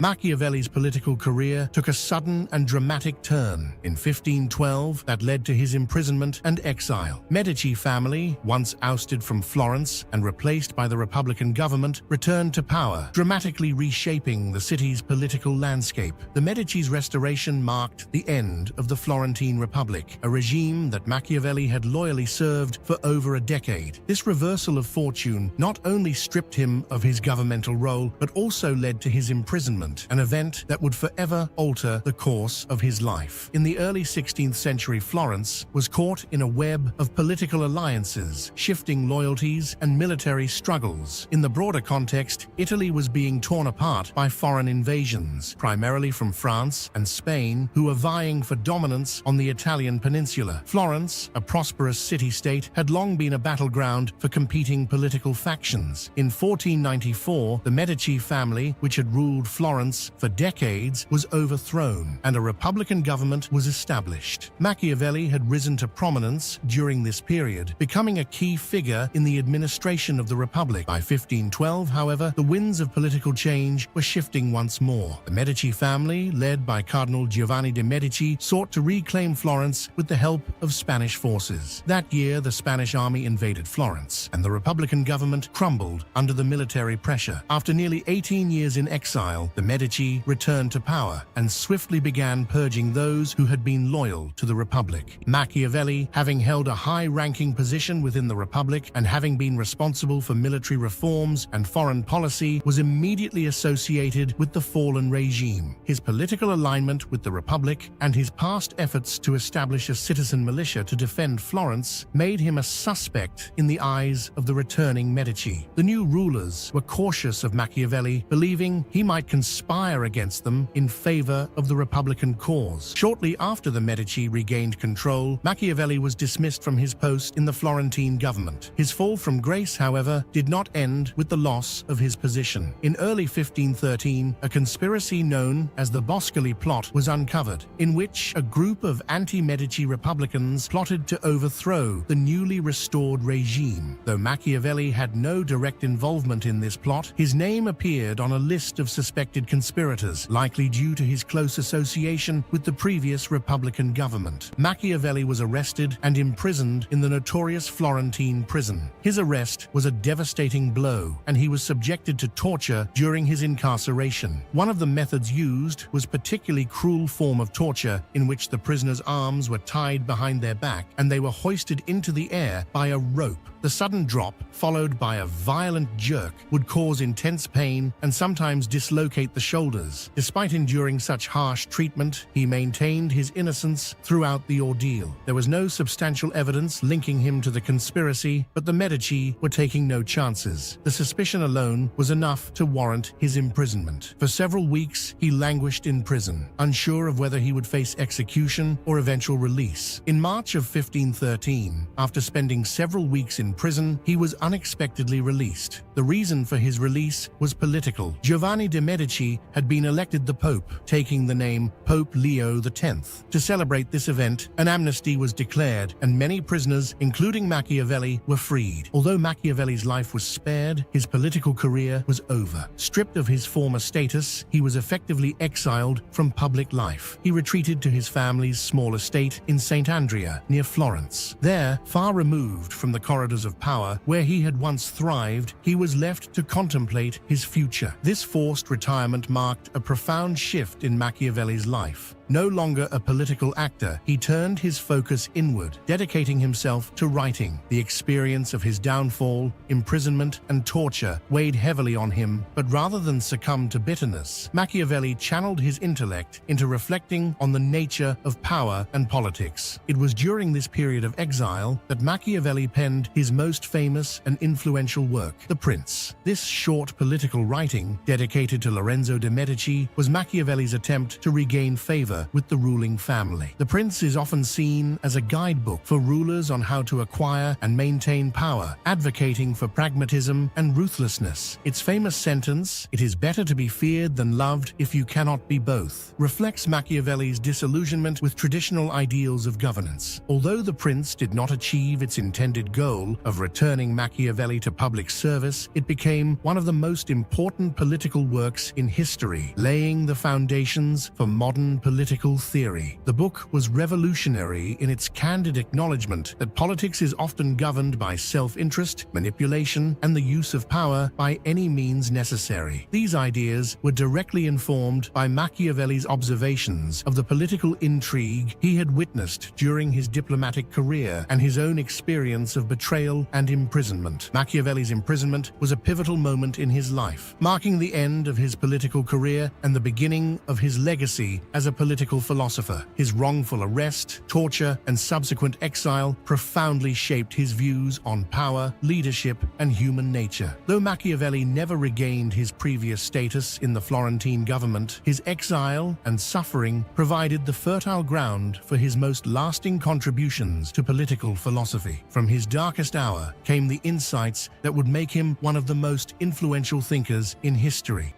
Machiavelli's political career took a sudden and dramatic turn in 1512 that led to his imprisonment and exile. Medici family, once ousted from Florence and replaced by the Republican government, returned to power, dramatically reshaping the city's political landscape. The Medici's restoration marked the end of the Florentine Republic, a regime that Machiavelli had loyally served for over a decade. This reversal of fortune not only stripped him of his governmental role, but also led to his imprisonment, an event that would forever alter the course of his life. In the early 16th century, Florence was caught in a web of political alliances, shifting loyalties, and military struggles. In the broader context, Italy was being torn apart by foreign invasions, primarily from France and Spain, who were vying for dominance on the Italian peninsula. Florence, a prosperous city-state, had long been a battleground for competing political factions. In 1494, the Medici family, which had ruled Florence for decades, was overthrown, and a republican government was established. Machiavelli had risen to prominence during this period, becoming a key figure in the administration of the Republic. By 1512, however, the winds of political change were shifting once more. The Medici family, led by Cardinal Giovanni de' Medici, sought to reclaim Florence with the help of Spanish forces. That year, the Spanish army invaded Florence, and the Republican government crumbled under the military pressure. After nearly 18 years in exile, the Medici returned to power and swiftly began purging those who had been loyal to the Republic. Machiavelli, having held a high-ranking position within the Republic and having been responsible for military reforms and foreign policy, was immediately associated with the fallen regime. His political alignment with the Republic and his past efforts to establish a citizen militia to defend Florence made him a suspect in the eyes of the returning Medici. The new rulers were cautious of Machiavelli, believing he might conspire against them in favor of the Republican cause. Shortly after the Medici regained control, Machiavelli was dismissed from his post in the Florentine government. His fall from grace, however, did not end with the loss of his position. In early 1513, a conspiracy known as the Boscoli plot was uncovered, in which a group of anti-Medici Republicans plotted to overthrow the newly restored regime. Though Machiavelli had no direct involvement in this plot, his name appeared on a list of suspected conspirators, likely due to his close association with the previous Republican government. Machiavelli was arrested and imprisoned in the notorious Florentine prison. His arrest was a devastating blow, and he was subjected to torture during his incarceration. One of the methods used was a particularly cruel form of torture in which the prisoners' arms were tied behind their back and they were hoisted into the air by a rope. The sudden drop, followed by a violent jerk, would cause intense pain and sometimes dislocate the shoulders. Despite enduring such harsh treatment, he maintained his innocence throughout the ordeal. There was no substantial evidence linking him to the conspiracy, but the Medici were taking no chances. The suspicion alone was enough to warrant his imprisonment. For several weeks, he languished in prison, unsure of whether he would face execution or eventual release. In March of 1513, after spending several weeks in prison, he was unexpectedly released. The reason for his release was political. Giovanni de' Medici had been elected the Pope, taking the name Pope Leo X. To celebrate this event, an amnesty was declared, and many prisoners, including Machiavelli, were freed. Although Machiavelli's life was spared, his political career was over. Stripped of his former status, he was effectively exiled from public life. He retreated to his family's small estate in St. Andrea, near Florence. There, far removed from the corridors of power where he had once thrived, he was left to contemplate his future. This forced retirement marked a profound shift in Machiavelli's life. No longer a political actor, he turned his focus inward, dedicating himself to writing. The experience of his downfall, imprisonment, and torture weighed heavily on him, but rather than succumb to bitterness, Machiavelli channeled his intellect into reflecting on the nature of power and politics. It was during this period of exile that Machiavelli penned his most famous and influential work, The Prince. This short political writing, dedicated to Lorenzo de' Medici, was Machiavelli's attempt to regain favor favor with the ruling family. The prince is often seen as a guidebook for rulers on how to acquire and maintain power, advocating for pragmatism and ruthlessness. Its famous sentence, "It is better to be feared than loved if you cannot be both," reflects Machiavelli's disillusionment with traditional ideals of governance. Although The Prince did not achieve its intended goal of returning Machiavelli to public service, it became one of the most important political works in history, laying the foundations for modern political theory. The book was revolutionary in its candid acknowledgement that politics is often governed by self-interest, manipulation, and the use of power by any means necessary. These ideas were directly informed by Machiavelli's observations of the political intrigue he had witnessed during his diplomatic career and his own experience of betrayal and imprisonment. Machiavelli's imprisonment was a pivotal moment in his life, marking the end of his political career and the beginning of his legacy as a political philosopher. His wrongful arrest, torture, and subsequent exile profoundly shaped his views on power, leadership, and human nature. Though Machiavelli never regained his previous status in the Florentine government, his exile and suffering provided the fertile ground for his most lasting contributions to political philosophy. From his darkest hour came the insights that would make him one of the most influential thinkers in history.